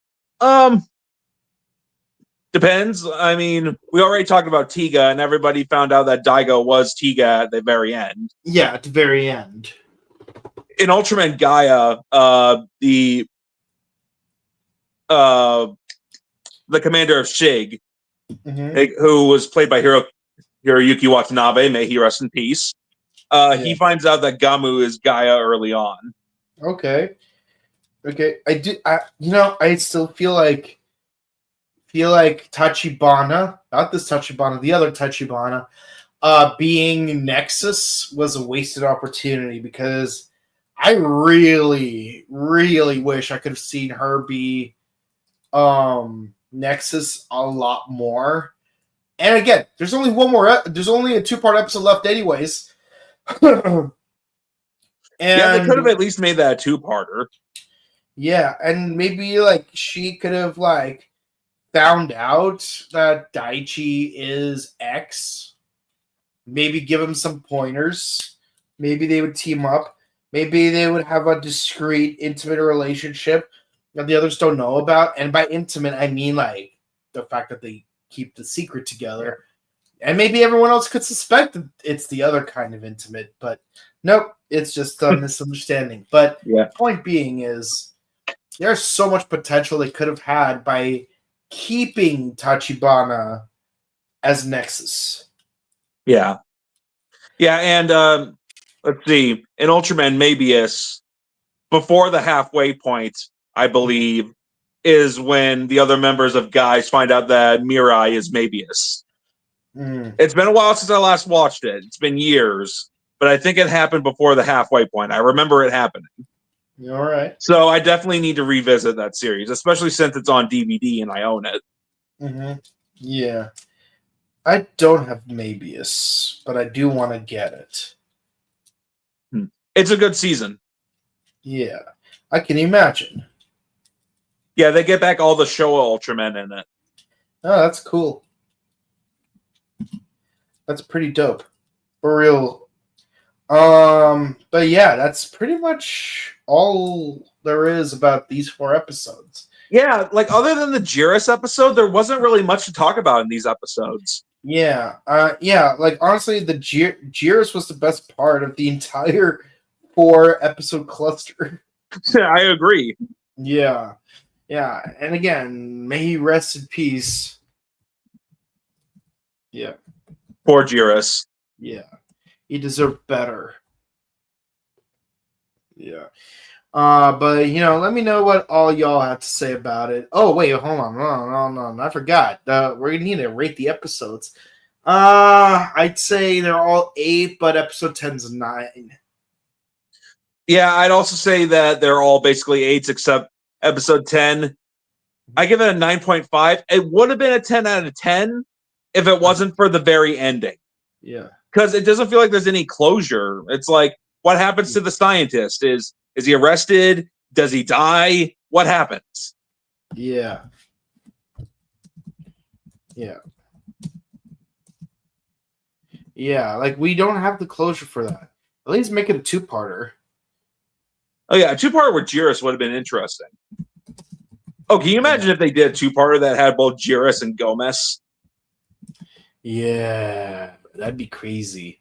Speaker 2: Depends. I mean, we already talked about Tiga, and everybody found out that Daigo was Tiga at the very end.
Speaker 1: Yeah, at the very end.
Speaker 2: In Ultraman Gaia, the commander of Shig, who was played by Hiroyuki Watanabe, may he rest in peace. He finds out that Gamu is Gaia early on.
Speaker 1: Okay. I still feel like Tachibana, not this Tachibana, the other Tachibana, being Nexus was a wasted opportunity, because I really, really wish I could have seen her be Nexus a lot more. And again, there's only a 2-part episode left anyways.
Speaker 2: Yeah, they could have at least made that a 2-parter.
Speaker 1: Yeah, and maybe like she could have like found out that Daichi is X. Maybe give him some pointers. Maybe they would team up. Maybe they would have a discreet, intimate relationship that the others don't know about. And by intimate, I mean like the fact that they keep the secret together. And maybe everyone else could suspect that it's the other kind of intimate. But nope, it's just a misunderstanding. But point being is, there's so much potential they could have had by keeping Tachibana as Nexus.
Speaker 2: Yeah. Yeah, and let's see. In Ultraman Mabius, before the halfway point, I believe, is when the other members of Guys find out that Mirai is Mabius. It's been a while since I last watched it. It's been years. But I think it happened before the halfway point. I remember it happening.
Speaker 1: All right.
Speaker 2: So I definitely need to revisit that series, especially since it's on DVD and I own it.
Speaker 1: Mm-hmm. Yeah. I don't have Mabius, but I do want to get it.
Speaker 2: It's a good season.
Speaker 1: Yeah. I can imagine.
Speaker 2: Yeah, they get back all the Showa Ultramen in it.
Speaker 1: Oh, that's cool. That's pretty dope. For real. But yeah, that's pretty much all there is about these 4 episodes.
Speaker 2: Yeah, like other than the Jiris episode, there wasn't really much to talk about in these episodes.
Speaker 1: Yeah, like honestly, the Jiris was the best part of the entire 4-episode cluster.
Speaker 2: I agree.
Speaker 1: Yeah, and again, may he rest in peace. Yeah.
Speaker 2: Poor Jiris.
Speaker 1: Yeah. He deserved better. Yeah. But let me know what all y'all have to say about it. Oh wait, hold on, no, I forgot. We're gonna need to rate the episodes. I'd say they're all 8, but episode 10's a 9.
Speaker 2: Yeah, I'd also say that they're all basically 8s except episode 10. I give it a 9.5. It would have been a 10 out of 10 if it wasn't for the very ending.
Speaker 1: Yeah.
Speaker 2: Because it doesn't feel like there's any closure. It's like, what happens to the scientist? Is he arrested? Does he die? What happens?
Speaker 1: Yeah. Like we don't have the closure for that. At least make it a 2-parter.
Speaker 2: Oh yeah, a 2-part with Jiris would have been interesting. Oh, can you imagine if they did a two-parter that had both Jiris and Gomez?
Speaker 1: Yeah, that'd be crazy.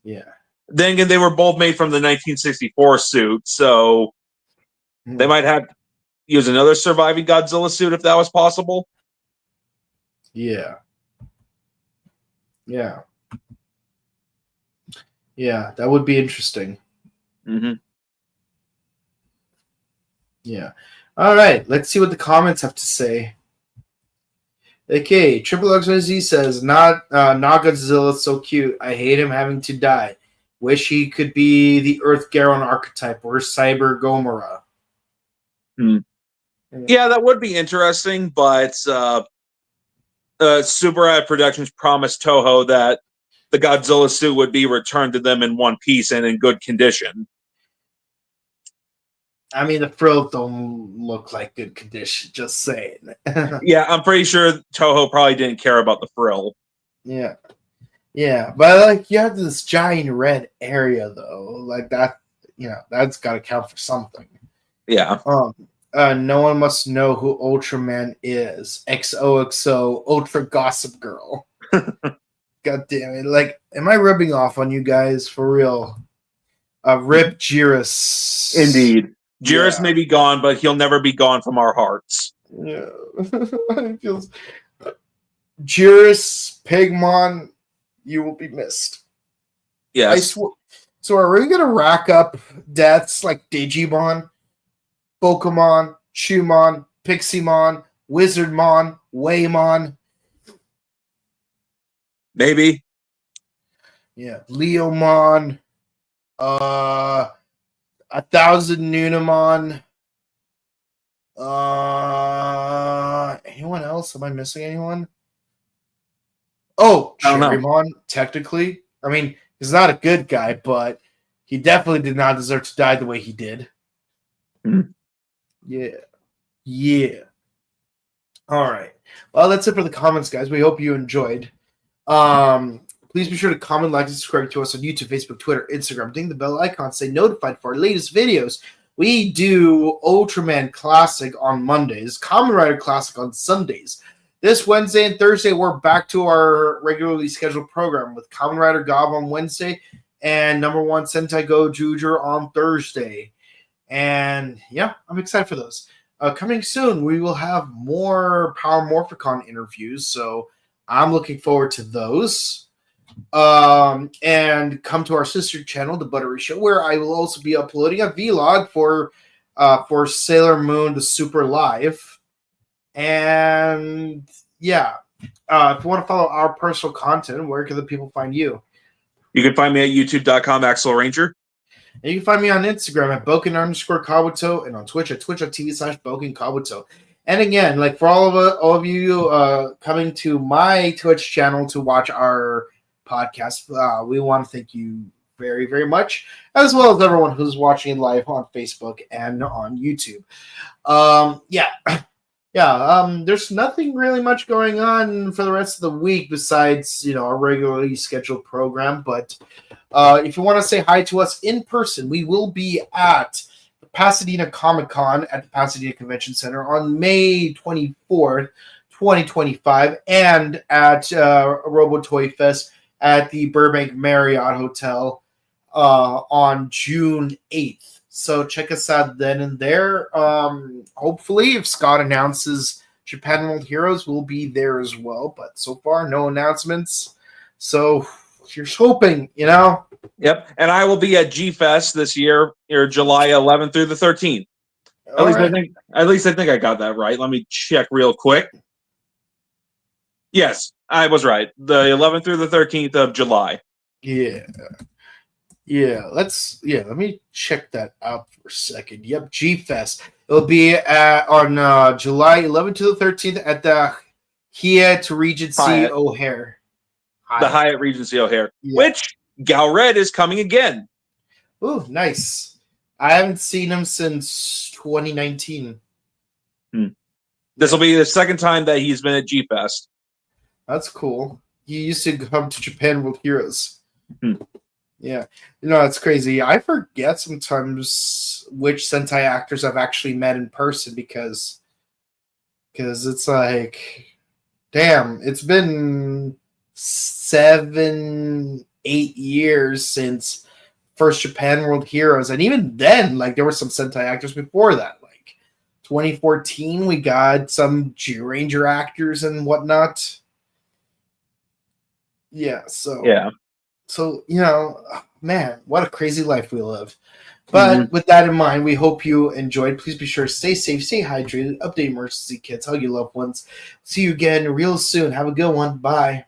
Speaker 1: Yeah.
Speaker 2: Then again, they were both made from the 1964 suit, so they might have to use another surviving Godzilla suit if that was possible.
Speaker 1: Yeah. Yeah. Yeah, that would be interesting.
Speaker 2: Mm-hmm.
Speaker 1: Yeah. All right, let's see what the comments have to say. Okay, Triple XYZ says, not Godzilla, so cute. I hate him having to die. Wish he could be the Earth Garon archetype or Cyber Gomorrah.
Speaker 2: Yeah, that would be interesting, but Tsuburaya Productions promised Toho that the Godzilla suit would be returned to them in one piece and in good condition.
Speaker 1: I mean, the frills don't look like good condition, just saying.
Speaker 2: Yeah, I'm pretty sure Toho probably didn't care about the frill.
Speaker 1: Yeah. Yeah, but like you have this giant red area though. Like that, that's got to count for something.
Speaker 2: Yeah.
Speaker 1: No one must know who Ultraman is. XOXO Ultra Gossip Girl. God damn it. Like, am I rubbing off on you guys for real? Rip Jiris.
Speaker 2: Indeed. Jiris may be gone, but he'll never be gone from our hearts.
Speaker 1: Yeah. It feels Jiris, Pigmon, you will be missed.
Speaker 2: Yes.
Speaker 1: I swear. So are we gonna rack up deaths like Digimon, Pokemon, Chumon, Piximon, Wizardmon, Waymon?
Speaker 2: Maybe.
Speaker 1: Yeah, Leomon, 1,000 Nunamon. Anyone else? Am I missing anyone? Oh, Cherrymon, technically. I mean, he's not a good guy, but he definitely did not deserve to die the way he did.
Speaker 2: Mm-hmm.
Speaker 1: Yeah. All right. Well, that's it for the comments, guys. We hope you enjoyed. Please be sure to comment, like, and subscribe to us on YouTube, Facebook, Twitter, Instagram. Ding the bell icon. Stay notified for our latest videos. We do Ultraman Classic on Mondays, Kamen Rider Classic on Sundays. This Wednesday and Thursday, we're back to our regularly scheduled program with Kamen Rider Gav on Wednesday and number 1 Sentai Go Juger on Thursday. And yeah, I'm excited for those. Coming soon, we will have more Power Morphicon interviews, so I'm looking forward to those. And come to our sister channel, The Buttery Show, where I will also be uploading a vlog for Sailor Moon, the Super Live. And yeah, if you want to follow our personal content, where can the people find you?
Speaker 2: You can find me at youtube.com, Axel Ranger.
Speaker 1: And you can find me on Instagram at Boken_Kabuto and on Twitch at twitch.tv/BokenKabuto. And again, like for all of you coming to my Twitch channel to watch our podcast, we want to thank you very, very much, as well as everyone who's watching live on Facebook and on YouTube. There's nothing really much going on for the rest of the week besides, our regularly scheduled program. But if you want to say hi to us in person, we will be at the Pasadena Comic-Con at the Pasadena Convention Center on May 24th, 2025, and at Robo Toy Fest at the Burbank Marriott Hotel on June 8th. So check us out then and there. Hopefully, if Scott announces Japan World Heroes, we'll be there as well. But so far, no announcements. So here's hoping,
Speaker 2: Yep. And I will be at G-Fest this year, July 11th through the 13th. At least I think I got that right. Let me check real quick. Yes, I was right. The 11th through the 13th of July.
Speaker 1: Yeah. Let me check that out for a second. Yep, G-Fest. It'll be on July 11th to the 13th at the Hyatt Regency O'Hare.
Speaker 2: The Hyatt Regency O'Hare,
Speaker 1: yeah.
Speaker 2: Which Galred is coming again.
Speaker 1: Oh, nice. I haven't seen him since 2019.
Speaker 2: This will be the second time that he's been at G-Fest.
Speaker 1: That's cool. He used to come to Japan World Heroes. Yeah. It's crazy. I forget sometimes which Sentai actors I've actually met in person because Because it's like, damn, it's been 7, 8 years since first Japan World Heroes, and even then, like, there were some Sentai actors before that. Like 2014, we got some G-Ranger actors and whatnot. Yeah, so man, what a crazy life we live. But with that in mind, we hope you enjoyed. Please be sure to stay safe, stay hydrated, update emergency kits, hug your loved ones. See you again real soon. Have a good one. Bye.